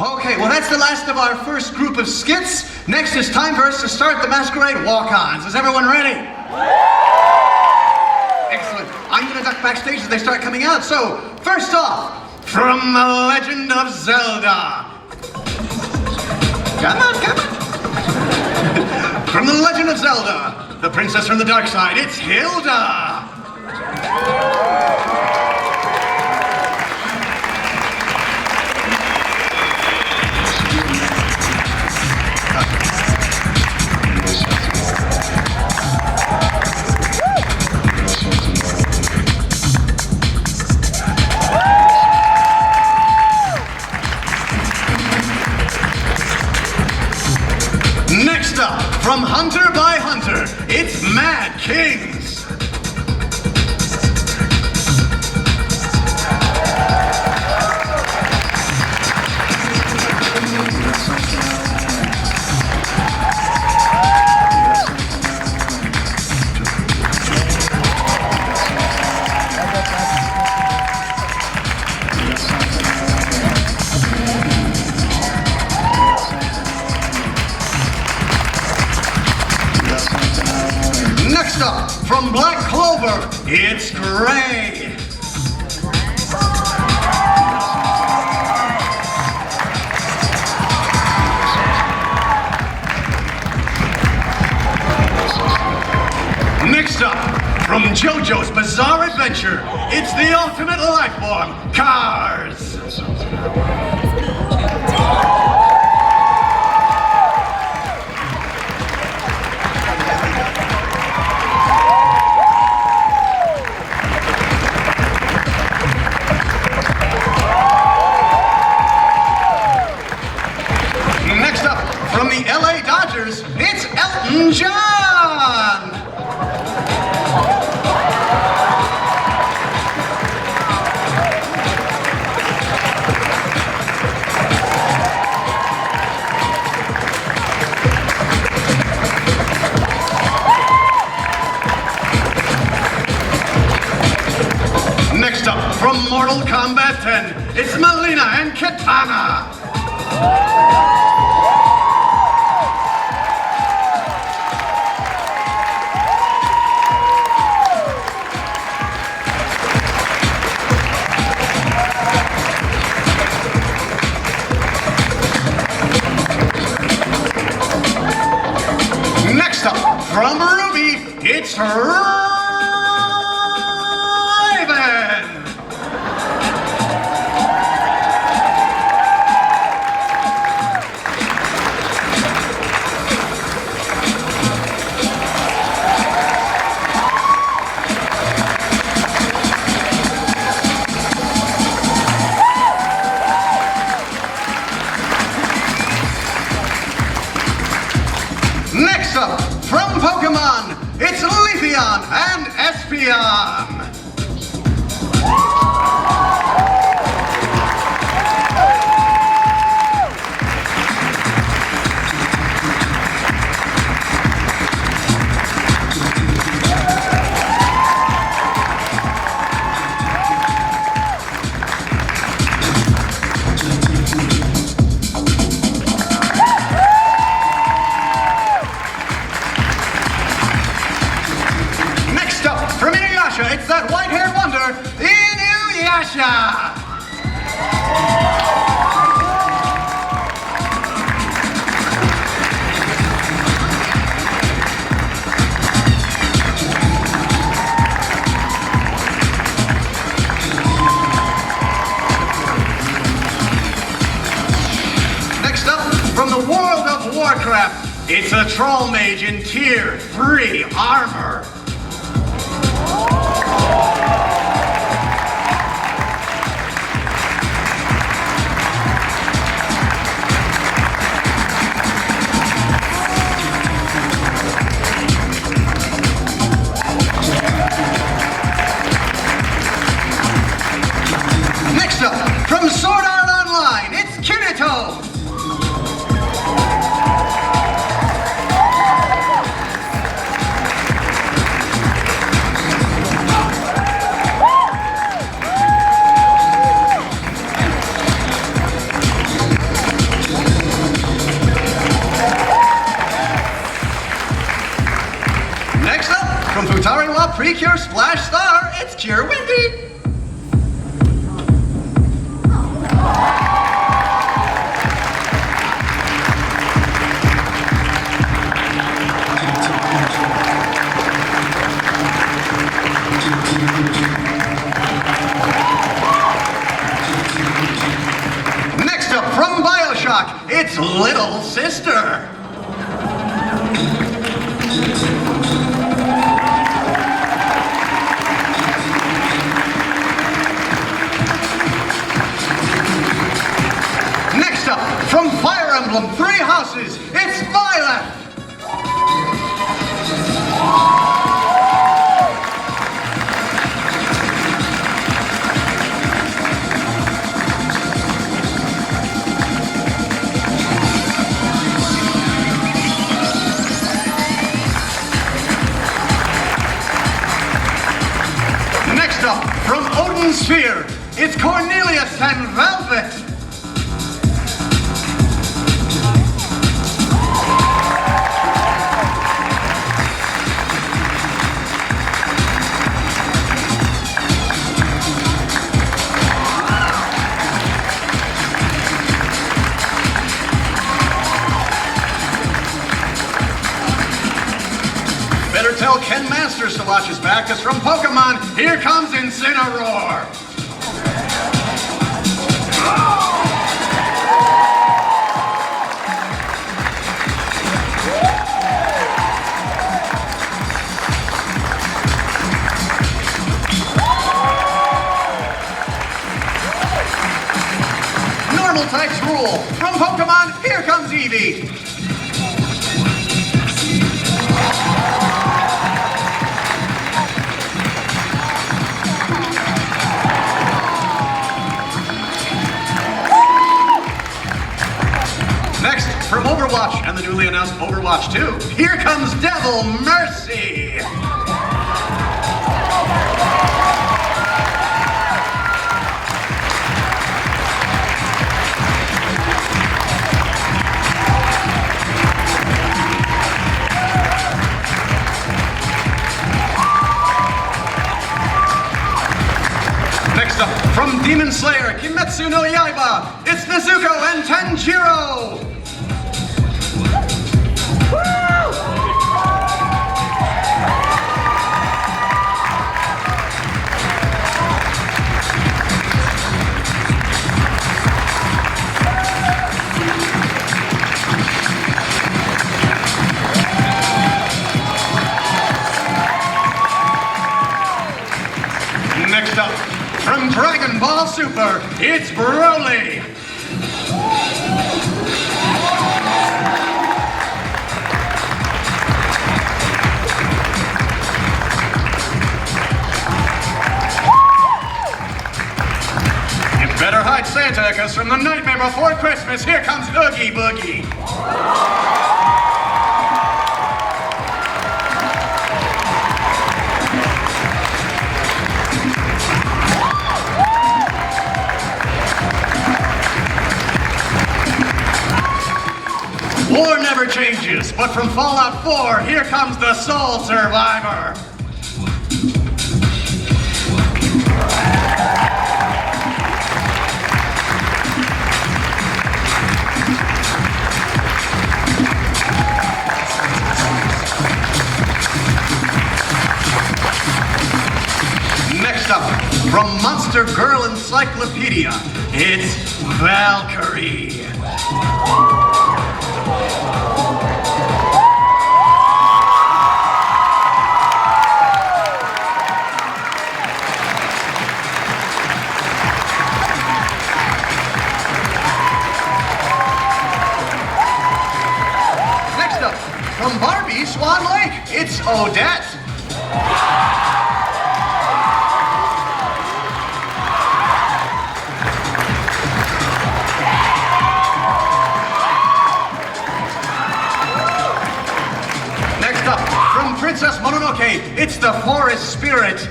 Okay, well that's the last of our first group of skits. Next it's time for us to start the Masquerade Walk-Ons. Is everyone ready? Excellent. I'm gonna duck backstage as they start coming out. So, first off, from the Legend of Zelda. Come on, come on. From the Legend of Zelda, the princess from the dark side, it's Hilda. Next up, from Hunter by Hunter, it's Mad Kings. Next up, from Black Clover, it's Gray. Next up, from JoJo's Bizarre Adventure, it's the ultimate life form, Cars. Next up, from the LA Dodgers, it's Elton John! Next up, from Mortal Kombat 10, it's Melina and Kitana! Next up, from Ruby, it's Raven! Next up, from Pokemon, it's Leafeon and Espeon. It's that white-haired wonder, Inuyasha! Next up, from the world of Warcraft, it's a Troll Mage in Tier 3 armor. Next up, from Sword Art Online, it's Kirito! Splash Star, it's Cure Windy. Next up, from BioShock, it's Little Sister. Next up, from Fire Emblem Three Houses, it's Violet. Next up, from Odin's Sphere, it's Cornelius and Velvet. Better tell Ken Masters to watch his back, because from Pokemon, here comes Incineroar. Normal types rule. From Pokemon, here comes Eevee. Next, from Overwatch and the newly announced Overwatch 2, here comes Devil Mercy. Next up, from Demon Slayer, Kimetsu no Yaiba, it's Nezuko and Tanjiro. Next up, from Dragon Ball Super, it's Broly. You better hide Santa, because from the Nightmare Before Christmas, here comes Oogie Boogie. War never changes, but from Fallout 4, here comes the Soul Survivor. Next up, from Monster Girl Encyclopedia, it's Valkyrie. Next up, from Barbie Swan Lake, it's Odette. Next up, from Princess Mononoke, it's the Forest Spirit.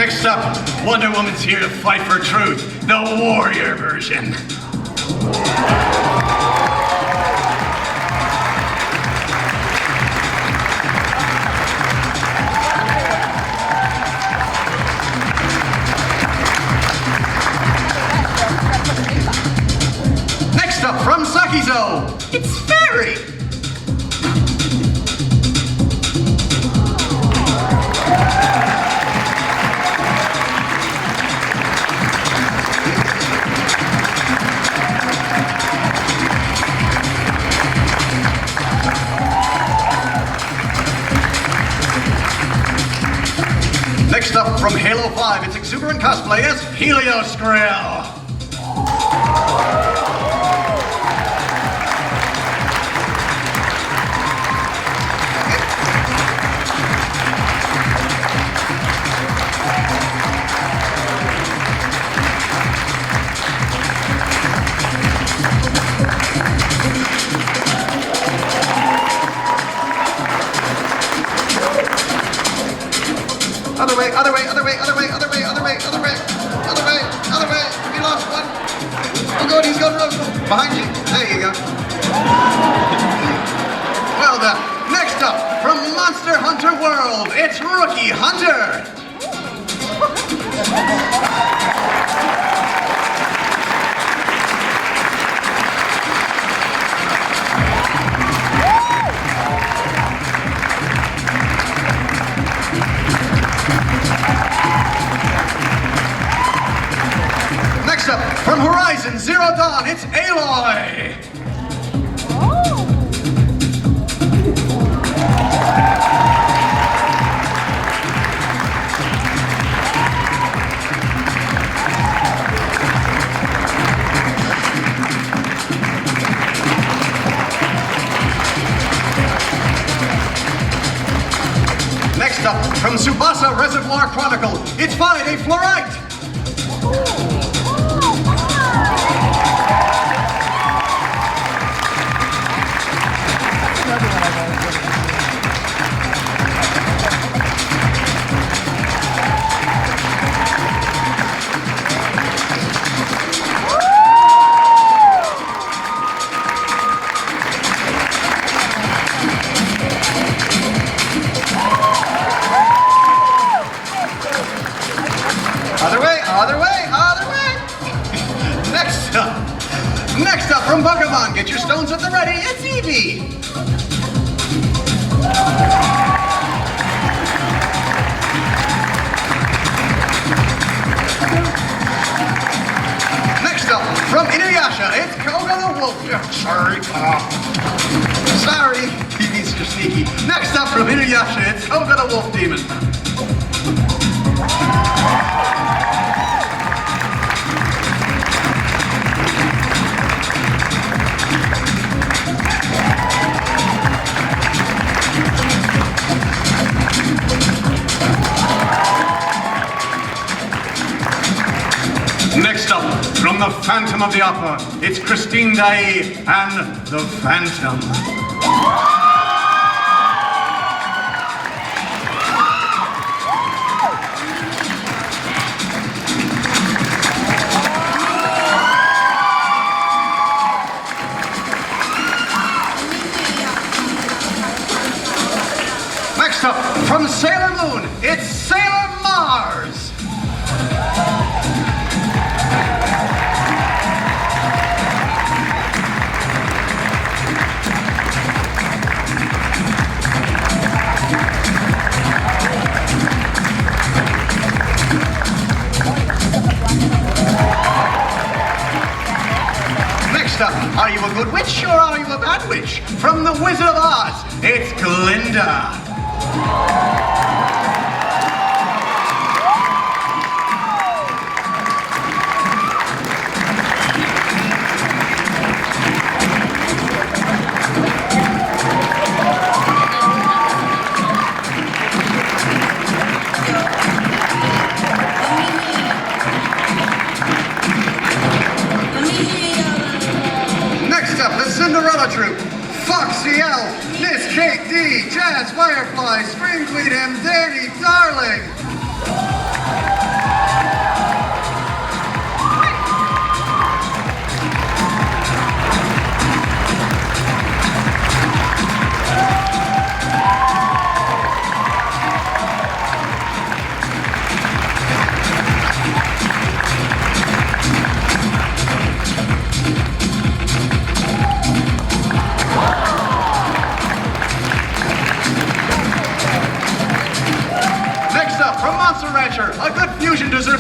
Next up, Wonder Woman's here to fight for truth, the warrior version. Next up, from Sakizo, it's Fairy. Next up, from Halo 5, it's exuberant cosplay as Helios Grill. Other way, other way, other way, other way, other way, other way, other way, other way, other way. We lost one. Oh good, he's going rogue. Behind you. There you go. Well done. Next up, from Monster Hunter World, it's Rookie Hunter. Next up, from Horizon Zero Dawn, it's Aloy. Next up, from Tsubasa Reservoir Chronicle, it's Friday Fluorite. Next up from Pokemon, get your stones at the ready, it's Eevee. Next up from Inuyasha, it's Koga the Wolf. Sorry, Eevee's just sneaky. Next up from Inuyasha, it's Koga the Wolf Demon. Next up, from the Phantom of the Opera, it's Christine Daae and the Phantom. Next up, from Sailor Moon, it's Sailor Mars. Next up, are you a good witch or are you a bad witch? From the Wizard of Oz, it's Glinda. Cinderella Troupe, Foxy Elf, Miss Kate D, Jazz Firefly, Spring Queen M, Danny Darling.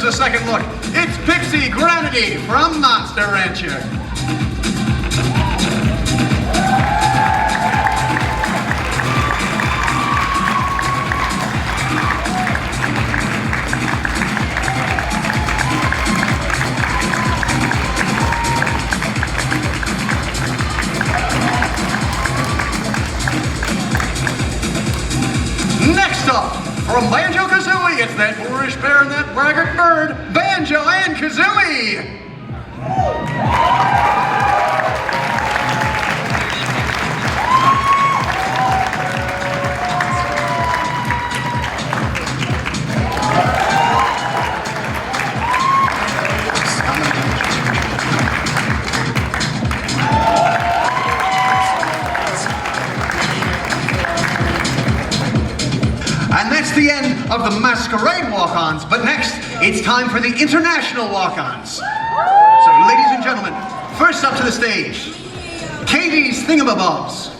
deserves a second look. It's Pixie Serenity from Monster Rancher. Next up, from Banjo-Kazooie, it's that boorish bear and that braggart bird, Banjo and Kazooie! And that's the end of the Masquerade Walk-Ons, but next, it's time for the International Walk-Ons. So, ladies and gentlemen, first up to the stage, Katie's Thingamabobs.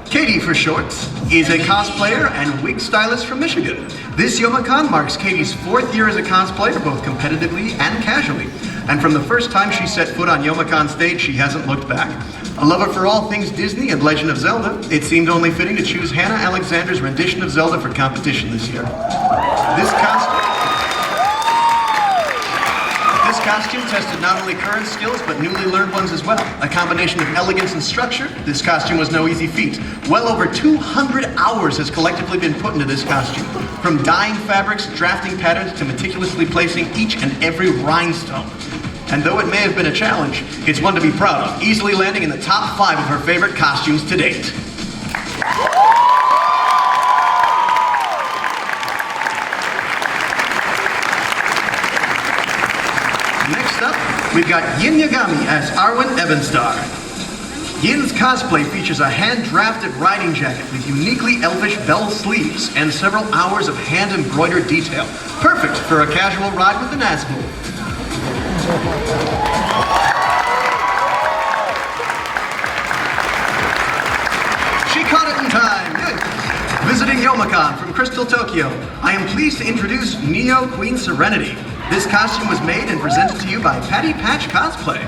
Katie, for short, is a cosplayer and wig stylist from Michigan. This Youmacon marks Katie's 4th year as a cosplayer, both competitively and casually. And from the first time she set foot on Youmacon stage, she hasn't looked back. A lover for all things Disney and Legend of Zelda, it seemed only fitting to choose Hannah Alexander's rendition of Zelda for competition this year. This costume tested not only current skills, but newly learned ones as well. A combination of elegance and structure, this costume was no easy feat. Well over 200 hours has collectively been put into this costume. From dyeing fabrics, drafting patterns, to meticulously placing each and every rhinestone. And though it may have been a challenge, it's one to be proud of, easily landing in the top 5 of her favorite costumes to date. Next up, we've got Yin Yagami as Arwen Evanstar. Yin's cosplay features a hand-drafted riding jacket with uniquely elvish bell sleeves and several hours of hand-embroidered detail. Perfect for a casual ride with the Nazgul. She caught it in time. Good. Visiting Youmacon from Crystal, Tokyo, I am pleased to introduce Neo Queen Serenity. This costume was made and presented to you by Patty Patch Cosplay.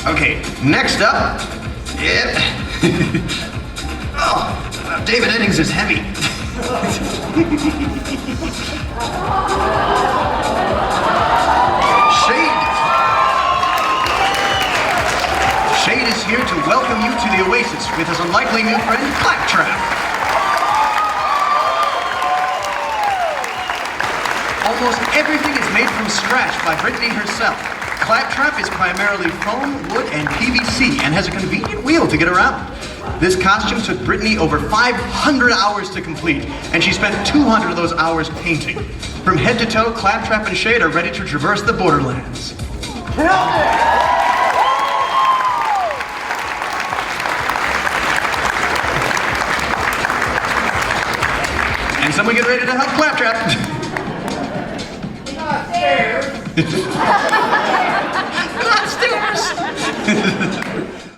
Okay, next up, oh, David Eddings is heavy. Shade is here to welcome you to the Oasis with his unlikely new friend, Claptrap. Almost everything is made from scratch by Brittany herself. Claptrap is primarily foam, wood, and PVC, and has a convenient wheel to get around. This costume took Brittany over 500 hours to complete, and she spent 200 of those hours painting. From head to toe, Claptrap and Shade are ready to traverse the Borderlands. And someone get ready to help Claptrap. Not stairs.